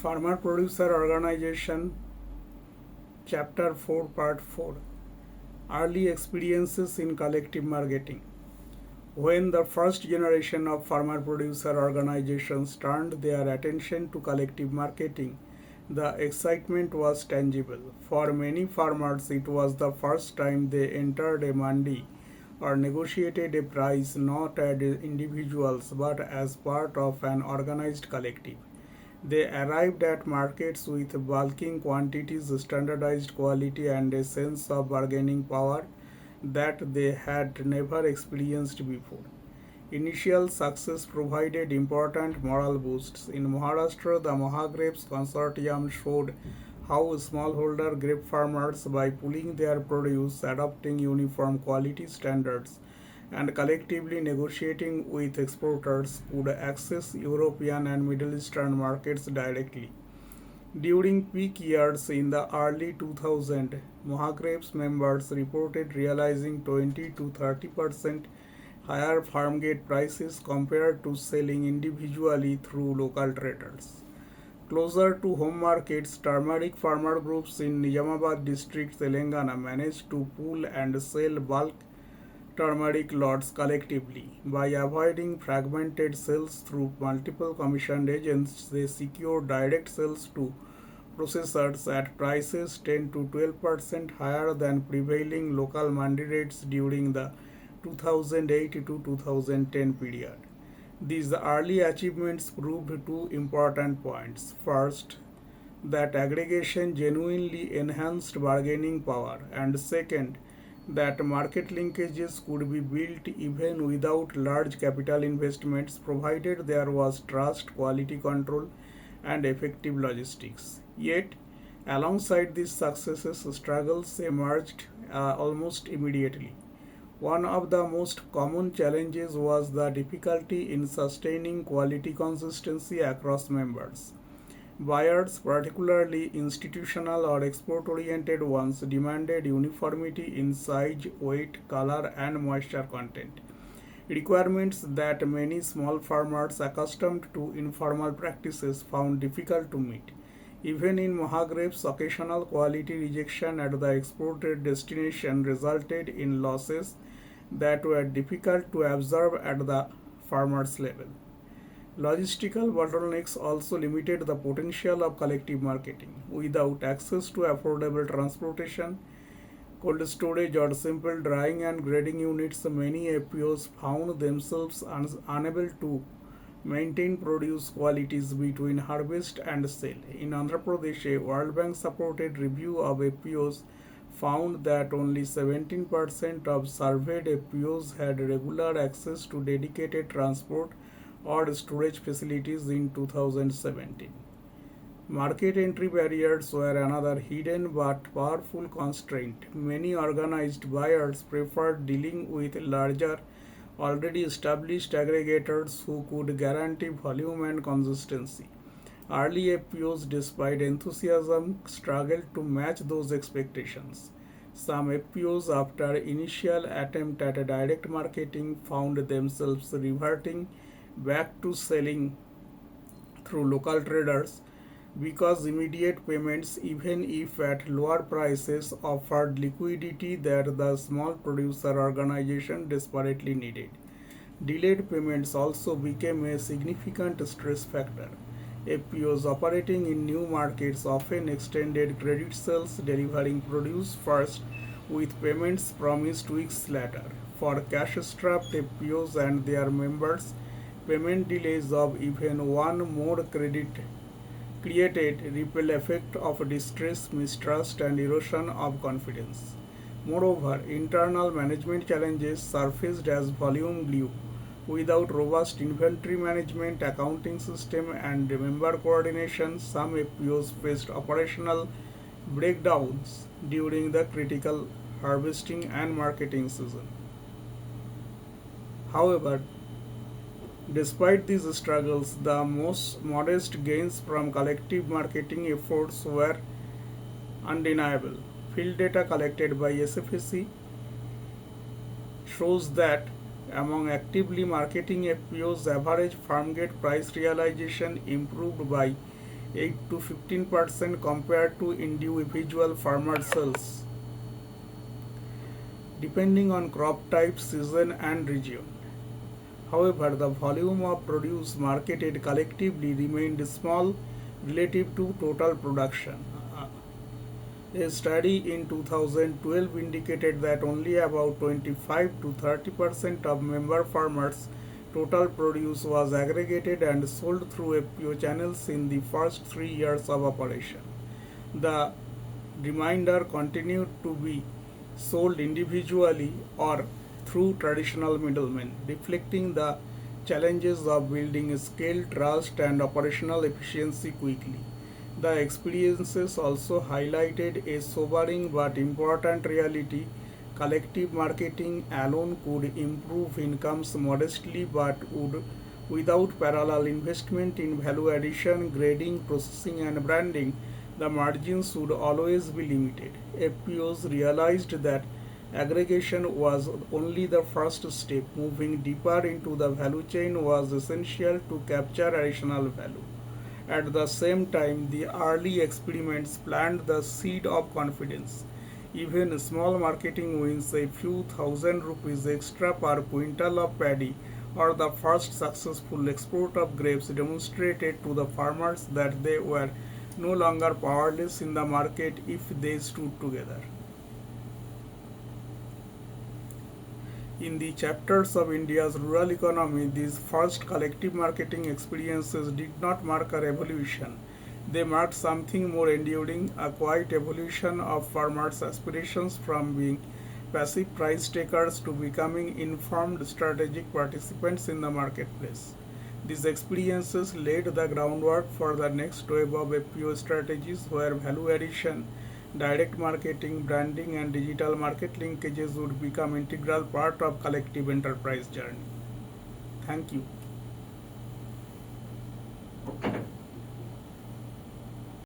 Farmer Producer Organization, Chapter 4, Part 4 Early Experiences in Collective Marketing. When the first generation of farmer producer organizations turned their attention to collective marketing, the excitement was tangible. For many farmers, it was the first time they entered a mandi or negotiated a price not as individuals but as part of an organized collective. They arrived at markets with bulking quantities, standardized quality, and a sense of bargaining power that they had never experienced before. Initial success provided important moral boosts. In Maharashtra, the Mahagrapes Consortium showed how smallholder grape farmers, by pooling their produce, adopting uniform quality standards, and collectively negotiating with exporters, could access European and Middle Eastern markets directly. During peak years in the early 2000s, Mahagrapes members reported realizing 20 to 30% higher farmgate prices compared to selling individually through local traders. Closer to home markets, turmeric farmer groups in Nizamabad district, Telangana managed to pool and sell bulk turmeric lots collectively. By avoiding fragmented sales through multiple commissioned agents, they secured direct sales to processors at prices 10 to 12% higher than prevailing local mandi rates during the 2008 to 2010 period. These early achievements proved two important points. First, that aggregation genuinely enhanced bargaining power, and second, that market linkages could be built even without large capital investments provided there was trust, quality control, and effective logistics. Yet, alongside these successes, struggles emerged almost immediately. One of the most common challenges was the difficulty in sustaining quality consistency across members. Buyers, particularly institutional or export oriented ones, demanded uniformity in size, weight, color, and moisture content. Requirements that many small farmers accustomed to informal practices found difficult to meet. Even in Mahagrapes, occasional quality rejection at the exported destination resulted in losses that were difficult to absorb at the farmer's level. Logistical bottlenecks also limited the potential of collective marketing. Without access to affordable transportation, cold storage, or simple drying and grading units, many FPOs found themselves unable to maintain produce qualities between harvest and sale. In Andhra Pradesh, a World Bank supported review of FPOs found that only 17% of surveyed FPOs had regular access to dedicated transport or storage facilities in 2017. Market entry barriers were another hidden but powerful constraint. Many organized buyers preferred dealing with larger, already established aggregators who could guarantee volume and consistency. Early FPOs, despite enthusiasm, struggled to match those expectations. Some FPOs, after initial attempt at direct marketing, found themselves reverting back to selling through local traders because immediate payments, even if at lower prices, offered liquidity that the small producer organization desperately needed. Delayed payments also became a significant stress factor. FPOs operating in new markets often extended credit sales, delivering produce first with payments promised weeks later. For cash strapped FPOs and their members, payment delays of even one more credit created ripple effect of distress, mistrust, and erosion of confidence. Moreover, internal management challenges surfaced as volume grew. Without robust inventory management, accounting system, and member coordination, some FPOs faced operational breakdowns during the critical harvesting and marketing season. However, despite these struggles, the most modest gains from collective marketing efforts were undeniable. Field data collected by SFSC shows that among actively marketing FPOs, average farmgate price realization improved by 8 to 15% compared to individual farmer sales, depending on crop type, season, and region. However, the volume of produce marketed collectively remained small relative to total production. A study in 2012 indicated that only about 25 to 30% of member farmers' total produce was aggregated and sold through FPO channels in the first 3 years of operation. The remainder continued to be sold individually or through traditional middlemen, reflecting the challenges of building scale, trust, and operational efficiency quickly. The experiences also highlighted a sobering but important reality. Collective marketing alone could improve incomes modestly but would without parallel investment in value addition, grading, processing, and branding, the margins would always be limited. FPOs realized that aggregation was only the first step. Moving deeper into the value chain was essential to capture additional value. At the same time, the early experiments planted the seed of confidence. Even small marketing wins, a few thousand rupees extra per quintal of paddy, or the first successful export of grapes demonstrated to the farmers that they were no longer powerless in the market if they stood together. In the chapters of India's rural economy, these first collective marketing experiences did not mark a revolution. They marked something more enduring, a quiet evolution of farmers' aspirations from being passive price takers to becoming informed strategic participants in the marketplace. These experiences laid the groundwork for the next wave of FPO strategies where value addition, direct marketing, branding, and digital market linkages would become integral part of collective enterprise journey. Thank you.